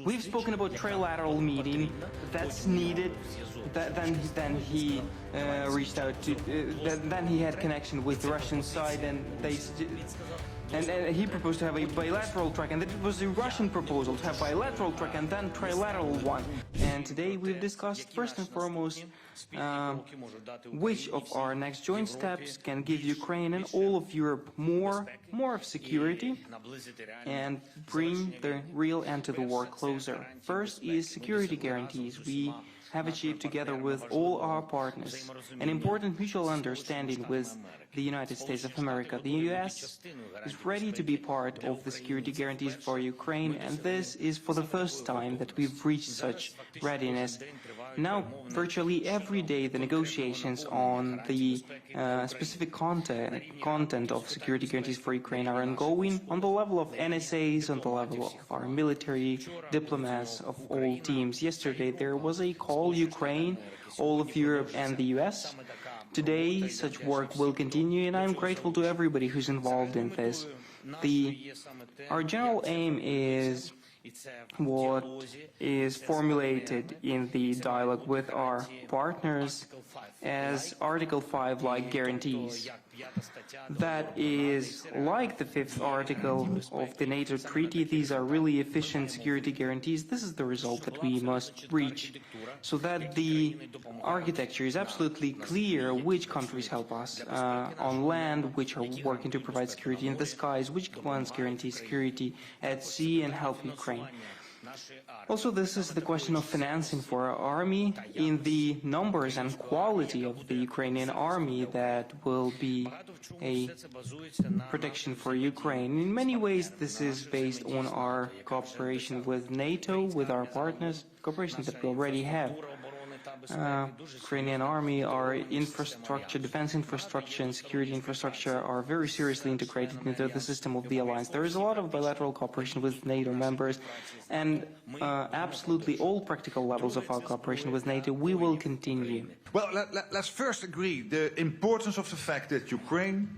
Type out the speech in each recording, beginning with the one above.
We've spoken about trilateral meeting. That's needed. Then he reached out to. Then he had connection with the Russian side, and he proposed to have a bilateral track, and it was the Russian proposal to have bilateral track and then trilateral one. And today we've discussed first and foremost which of our next joint steps can give Ukraine and all of Europe more of security and bring the real end to the war closer. First is security guarantees. We have achieved together with all our partners an important mutual understanding with the United States of America. The US is ready to be part of the security guarantees for Ukraine, and this is for the first time that we've reached such readiness. Now, virtually every day, the negotiations on the specific content of security guarantees for Ukraine are ongoing on the level of NSAs, on the level of our military diplomats of all teams. Yesterday, there was a call Ukraine, all of Europe, and the US. Today, such work will continue, and I'm grateful to everybody who's involved in this. Our general aim is what is formulated in the dialogue with our partners as Article 5-like guarantees. That is like the 5th article of the NATO treaty. These are really efficient security guarantees. This is the result that we must reach, so that the architecture is absolutely clear which countries help us on land, which are working to provide security in the skies, which ones guarantee security at sea and help Ukraine. Also, this is the question of financing for our army in the numbers and quality of the Ukrainian army that will be a protection for Ukraine. In many ways, this is based on our cooperation with NATO, with our partners, cooperation that we already have. Ukrainian army, our infrastructure, defense infrastructure and security infrastructure are very seriously integrated into the system of the alliance. There is a lot of bilateral cooperation with NATO members, and absolutely all practical levels of our cooperation with NATO we will continue. Well, let's first agree the importance of the fact that Ukraine,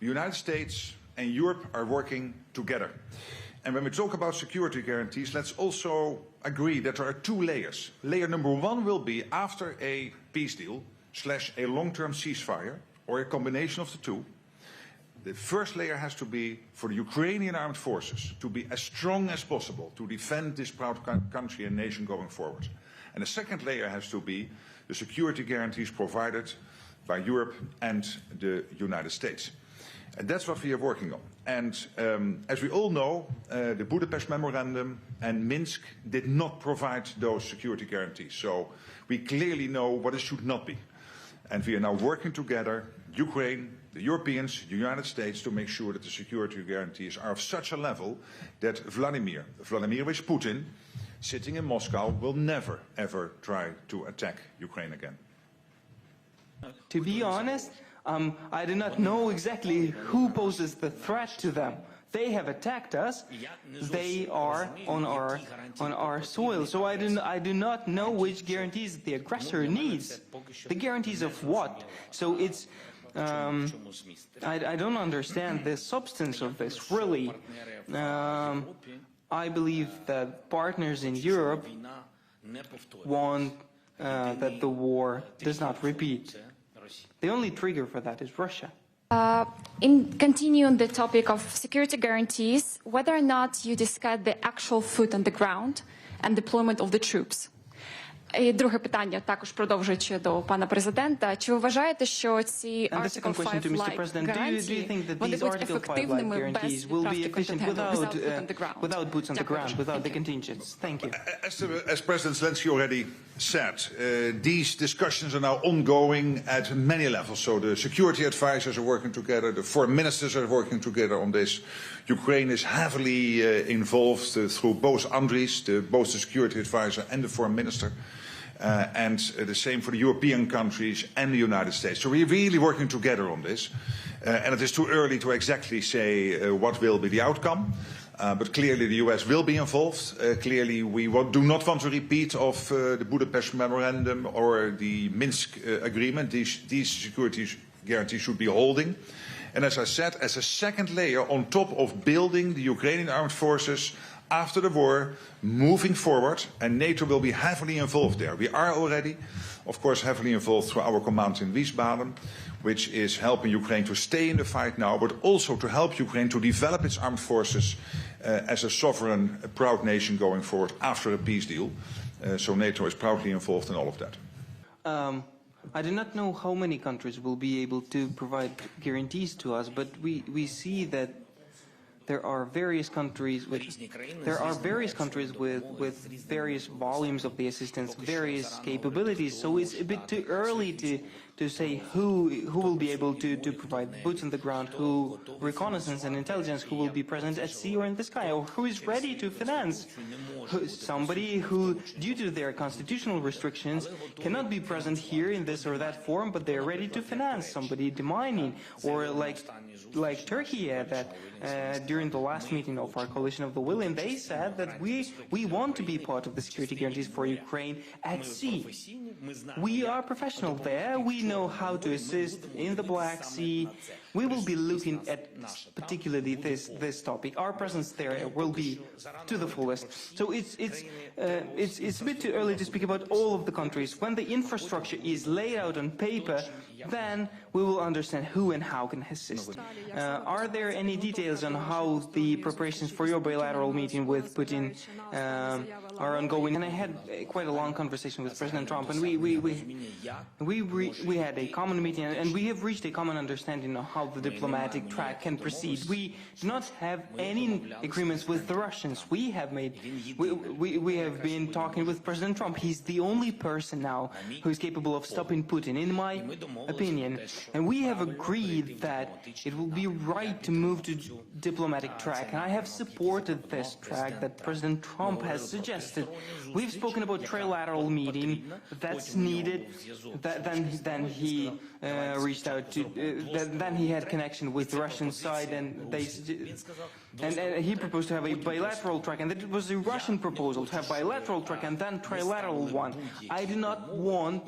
the United States and Europe are working together. And when we talk about security guarantees, let's also agree that there are two layers. Layer number one will be after a peace deal / a long-term ceasefire, or a combination of the two. The first layer has to be for the Ukrainian armed forces to be as strong as possible to defend this proud country and nation going forward. And the second layer has to be the security guarantees provided by Europe and the United States. And that's what we are working on. And as we all know, the Budapest Memorandum and Minsk did not provide those security guarantees. So we clearly know what it should not be. And we are now working together, Ukraine, the Europeans, the United States, to make sure that the security guarantees are of such a level that Vladimirovich Putin, sitting in Moscow, will never, ever try to attack Ukraine again. To be honest, I do not know exactly who poses the threat to them. They have attacked us. They are on our soil. So I do not know which guarantees the aggressor needs. The guarantees of what? So it's I don't understand the substance of this really. I believe that partners in Europe want that the war does not repeat. The only trigger for that is Russia. In continuing the topic of security guarantees, whether or not you discuss the actual foot on the ground and deployment of the troops. І друге питання, також продовжуючи до пана президента, чи ви вважаєте, що ці Article 5-like гарантії будуть ефективними без відправки контингенту, without boots on the ground, without the contingents? Thank you. As President Zelensky already said, these discussions are now ongoing at many levels. So the security advisors are working together, the foreign ministers are working together on this. Ukraine is heavily involved through both Andris, both the security advisor and the foreign minister. And the same for the European countries and the United States. So we're really working together on this. And it is too early to exactly say what will be the outcome. But clearly the US will be involved. Clearly we do not want a repeat of the Budapest Memorandum or the Minsk agreement. These security guarantees should be holding. And as I said, as a second layer on top of building the Ukrainian armed forces, after the war, moving forward, and NATO will be heavily involved there. We are already, of course, heavily involved through our command in Wiesbaden, which is helping Ukraine to stay in the fight now, but also to help Ukraine to develop its armed forces as a sovereign, proud nation going forward after a peace deal. So NATO is proudly involved in all of that. I do not know how many countries will be able to provide guarantees to us, but we see that there are various countries with various volumes of the assistance, various capabilities. So it's a bit too early to say who will be able to provide boots on the ground, who reconnaissance and intelligence, who will be present at sea or in the sky, or who is ready to finance. Somebody who, due to their constitutional restrictions, cannot be present here in this or that form, but they're ready to finance. Somebody demining, or like Turkey, that during the last meeting of our Coalition of the Willing, they said that we want to be part of the security guarantees for Ukraine at sea. We are professional there. We know how to assist in the Black Sea. We will be looking at particularly this topic. Our presence there will be to the fullest. So it's a bit too early to speak about all of the countries. When the infrastructure is laid out on paper, then we will understand who and how can assist. Are there any details on how the preparations for your bilateral meeting with Putin are ongoing? And I had quite a long conversation with President Trump, and we had a common meeting, and we have reached a common understanding of how the diplomatic track can proceed. We do not have any agreements with the Russians. We have been talking with President Trump. He's the only person now who is capable of stopping Putin, in my opinion. And we have agreed that it will be right to move to diplomatic track. And I have supported this track that President Trump has suggested. We've spoken about trilateral meeting that's needed. Then he reached out to. Then he had connection with the Russian side, and he proposed to have a bilateral track, and it was a Russian proposal to have bilateral track and then trilateral one. I do not want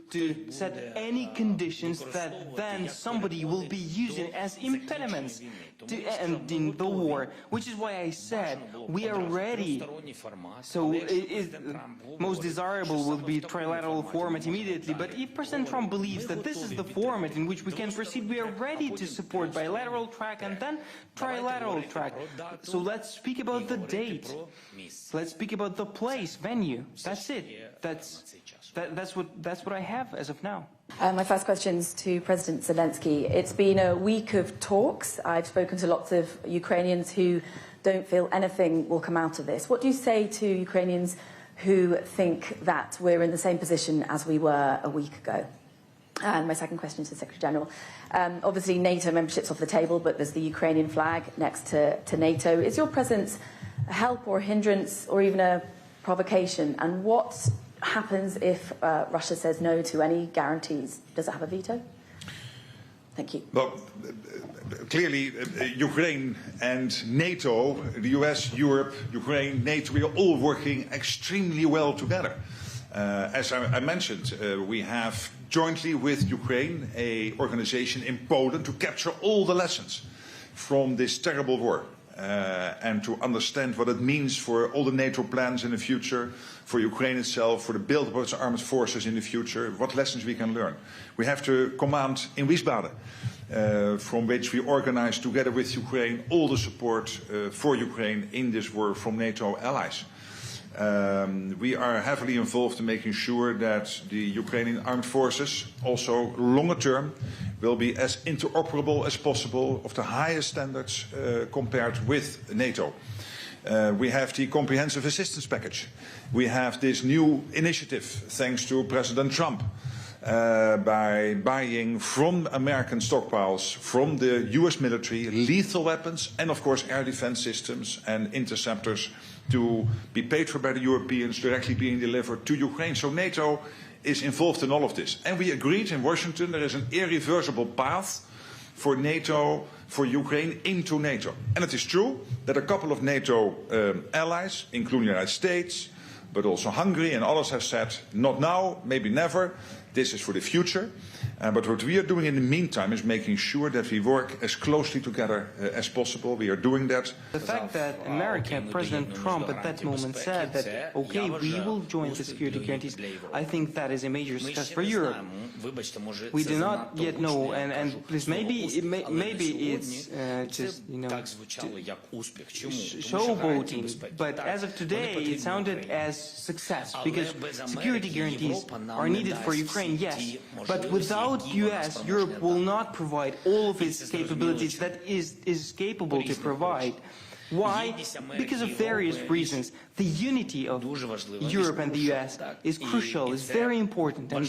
to set any conditions that then somebody will be using as impediments to ending the war, which is why I said we are ready. So most desirable would be trilateral format immediately, but if President Trump believes that this is the format in which we can proceed, we are ready to support bilateral track and then trilateral track. So let's speak about the date. Let's speak about the place, venue. That's it. That's what I have as of now. My first question is to President Zelensky. It's been a week of talks. I've spoken to lots of Ukrainians who don't feel anything will come out of this. What do you say to Ukrainians who think that we're in the same position as we were a week ago? And my second question is to the Secretary-General. Obviously, NATO membership's off the table, but there's the Ukrainian flag next to NATO. Is your presence a help or a hindrance or even a provocation? And what happens if Russia says no to any guarantees? Does it have a veto? Thank you. Well, clearly, Ukraine and NATO, the US, Europe, Ukraine, NATO, we are all working extremely well together. As I mentioned, we have jointly with Ukraine an organization in Poland to capture all the lessons from this terrible war. And to understand what it means for all the NATO plans in the future, for Ukraine itself, for the build-up of its armed forces in the future, what lessons we can learn. We have to command in Wiesbaden, from which we organize together with Ukraine all the support for Ukraine in this war from NATO allies. We are heavily involved in making sure that the Ukrainian armed forces, also longer term, will be as interoperable as possible, of the highest standards compared with NATO. We have the comprehensive assistance package. We have this new initiative, thanks to President Trump, by buying from American stockpiles, from the US military, lethal weapons and, of course, air defense systems and interceptors to be paid for by the Europeans, directly being delivered to Ukraine. So NATO is involved in all of this. And we agreed in Washington there is an irreversible path for NATO, for Ukraine, into NATO. And it is true that a couple of NATO allies, including the United States, but also Hungary and others have said, not now, maybe never, this is for the future. But what we are doing in the meantime is making sure that we work as closely together as possible. We are doing that. The fact that America, President Trump at that moment said that, okay, we will join the security guarantees, I think that is a major success for Europe. We do not yet know, and please, maybe it's just, you know, showboating, but as of today, it sounded as success, because security guarantees are needed for Ukraine, yes, but without US, Europe will not provide all of its capabilities that is capable to provide. Why? Because of various reasons. The unity of Europe and the US is crucial, is very important, and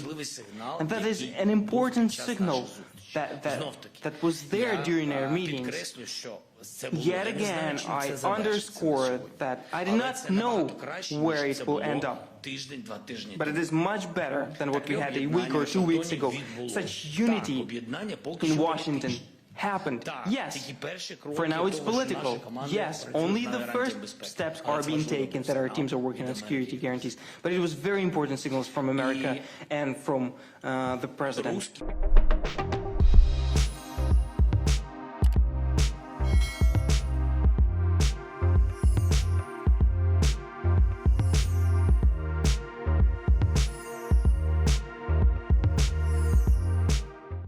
that is an important signal that was there during our meetings. Yet again, I underscore that I do not know where it will end up, but it is much better than what we had a week or 2 weeks ago. Such unity in Washington happened. Yes, for now it's political. Yes, only the first steps are being taken, that our teams are working on security guarantees. But it was very important signals from America and from the President.